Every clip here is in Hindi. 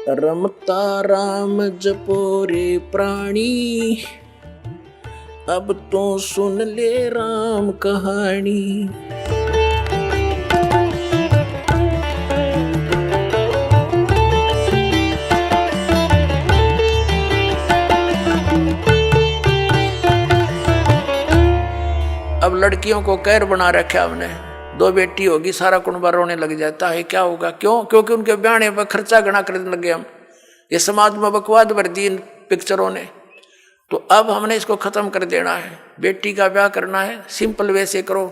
रमता राम जपो रे प्राणी, अब तो सुन ले राम कहानी। अब लड़कियों को कैर बना रखा हमने, 2 बेटी होगी सारा कुनबा रोने लग जाता है। क्या होगा? क्यों? क्योंकि उनके ब्याहने पर खर्चा गणा करने लगे हम। ये समाज में बकवाद भर दी इन पिक्चरों ने। तो अब हमने इसको खत्म कर देना है। बेटी का ब्याह करना है, सिंपल वे से करो।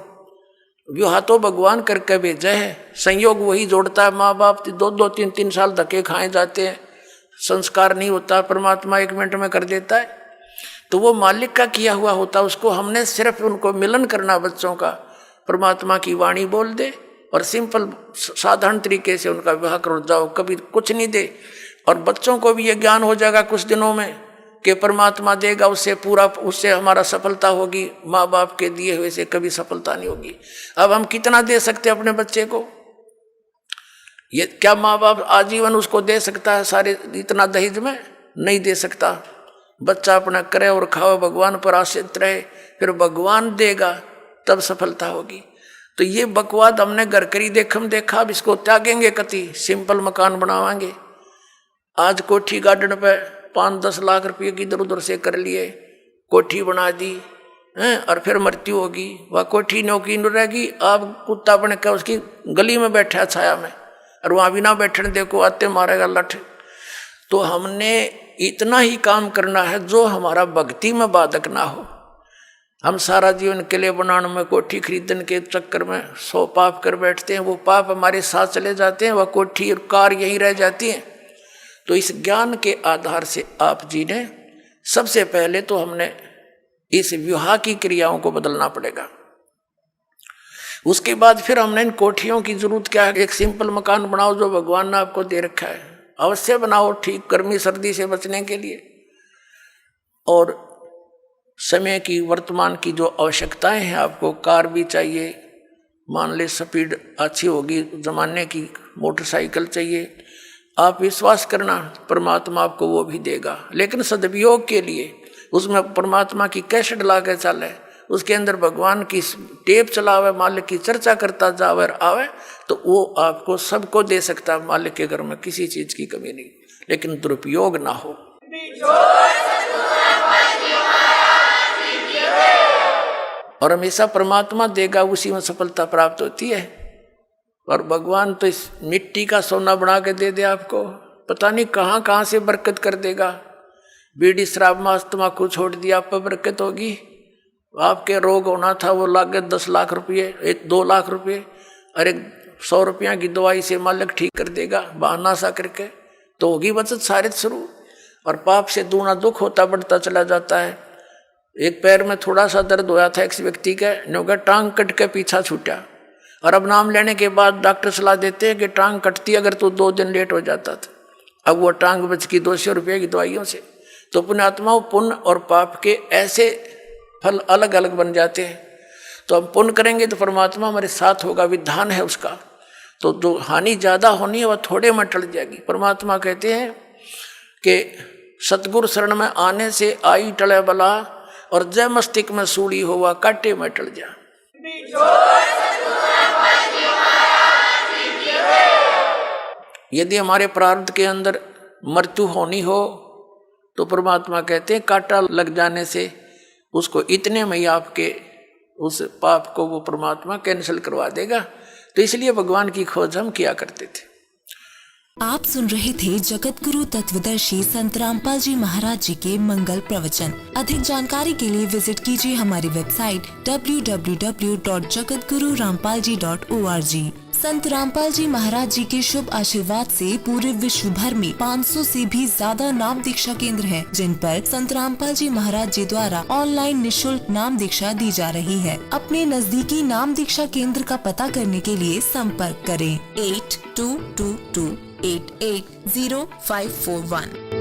विवाह तो भगवान करके भेजा है, संयोग वही जोड़ता है। माँ बाप 2-2, 3-3 साल धक्के खाए जाते हैं, संस्कार नहीं होता, परमात्मा 1 मिनट में कर देता है। तो वो मालिक का किया हुआ होता, उसको हमने सिर्फ उनको मिलन करना बच्चों का, परमात्मा की वाणी बोल दे और सिंपल साधारण तरीके से उनका विवाह करो जाओ, कभी कुछ नहीं दे। और बच्चों को भी ये ज्ञान हो जाएगा कुछ दिनों में कि परमात्मा देगा, उससे पूरा, उससे हमारा सफलता होगी। माँ बाप के दिए हुए से कभी सफलता नहीं होगी। अब हम कितना दे सकते हैं अपने बच्चे को? ये क्या माँ बाप आजीवन उसको दे सकता है सारे इतना दहेज में? नहीं दे सकता। बच्चा अपना करे और खाओ, भगवान पर आश्रित रहे, फिर भगवान देगा, तब सफलता होगी। तो ये बकवाद हमने घर करी देखम देखा, अब इसको त्यागेंगे कति, सिंपल मकान बनावाएंगे। आज कोठी गार्डन पे 5-10 लाख रुपये की इधर उधर से कर लिए, कोठी बना दी हैं, और फिर मृत्यु होगी, वह कोठी नौकी न रहेगी। आप कुत्ता बन के उसकी गली में बैठा छाया में, और वहाँ भी ना बैठने देखो, आते मारेगा लठ। तो हमने इतना ही काम करना है जो हमारा भक्ति में बाधक ना हो। हम सारा जीवन किले बनाने में, कोठी खरीदने के चक्कर में 100 पाप कर बैठते हैं। वो पाप हमारे साथ चले जाते हैं, वह कोठी और कार यहीं रह जाती हैं। तो इस ज्ञान के आधार से आप जी ने सबसे पहले तो हमने इस विवाह की क्रियाओं को बदलना पड़ेगा। उसके बाद फिर हमने इन कोठियों की जरूरत क्या है? एक सिंपल मकान बनाओ जो भगवान ने आपको दे रखा है, अवश्य बनाओ, ठीक, गर्मी सर्दी से बचने के लिए। और समय की, वर्तमान की जो आवश्यकताएं हैं, आपको कार भी चाहिए, मान ले स्पीड अच्छी होगी जमाने की, मोटरसाइकिल चाहिए। आप विश्वास करना, परमात्मा आपको वो भी देगा, लेकिन सदुपयोग के लिए उसमें परमात्मा की कैसेट ला के चले, उसके अंदर भगवान की टेप चलावे, मालिक की चर्चा करता जावे आवे, तो वो आपको सबको दे सकता है। मालिक के घर में किसी चीज की कमी नहीं, लेकिन दुरुपयोग ना हो। और हमेशा परमात्मा देगा, उसी में सफलता प्राप्त होती है। और भगवान तो इस मिट्टी का सोना बना के दे दे आपको, पता नहीं कहाँ कहाँ से बरकत कर देगा। बीड़ी शराब मांस तम्बाकू छोड़ दिया, आप पर बरकत होगी। आपके रोग होना था वो लागत 10 लाख रुपये, 2 लाख रुपये, और 100 रुपया की दवाई से मालिक ठीक कर देगा बहाना सा करके, तो होगी बचत सारे शुरू। और पाप से दूना दुख होता बढ़ता चला जाता है। एक पैर में थोड़ा सा दर्द होया था एक व्यक्ति के, नौका टांग कट के पीछा छूटा, और अब नाम लेने के बाद डॉक्टर सलाह देते हैं कि टांग कटती अगर तो 2 दिन लेट हो जाता था। अब वो टांग बच की 200 रुपये की दवाइयों से। तो पुण्यात्माओं, पुण्य और पाप के ऐसे फल अलग अलग बन जाते हैं। तो हम पुण्य करेंगे तो परमात्मा हमारे साथ होगा, विधान है उसका। तो जो हानि ज़्यादा होनी है वह थोड़े में टल जाएगी। परमात्मा कहते हैं कि सतगुरु शरण में आने से आई टले बला, और जय मस्तिष्क में सूड़ी हो वह काटे में टल जा। यदि हमारे प्रारब्ध के अंदर मृत्यु होनी हो तो परमात्मा कहते हैं कांटा लग जाने से उसको इतने में ही आपके उस पाप को वो परमात्मा कैंसिल करवा देगा। तो इसलिए भगवान की खोज हम किया करते थे। आप सुन रहे थे जगत गुरु तत्वदर्शी संत रामपाल जी महाराज जी के मंगल प्रवचन। अधिक जानकारी के लिए विजिट कीजिए हमारी वेबसाइट www.jagatgururampalji.org। संत रामपाल जी महाराज जी के शुभ आशीर्वाद से पूरे विश्व भर में 500 से भी ज्यादा नाम दीक्षा केंद्र हैं, जिन पर संत रामपाल जी महाराज जी द्वारा ऑनलाइन निशुल्क नाम दीक्षा दी जा रही है। अपने नजदीकी नाम दीक्षा केंद्र का पता करने के लिए संपर्क करें 8222880541।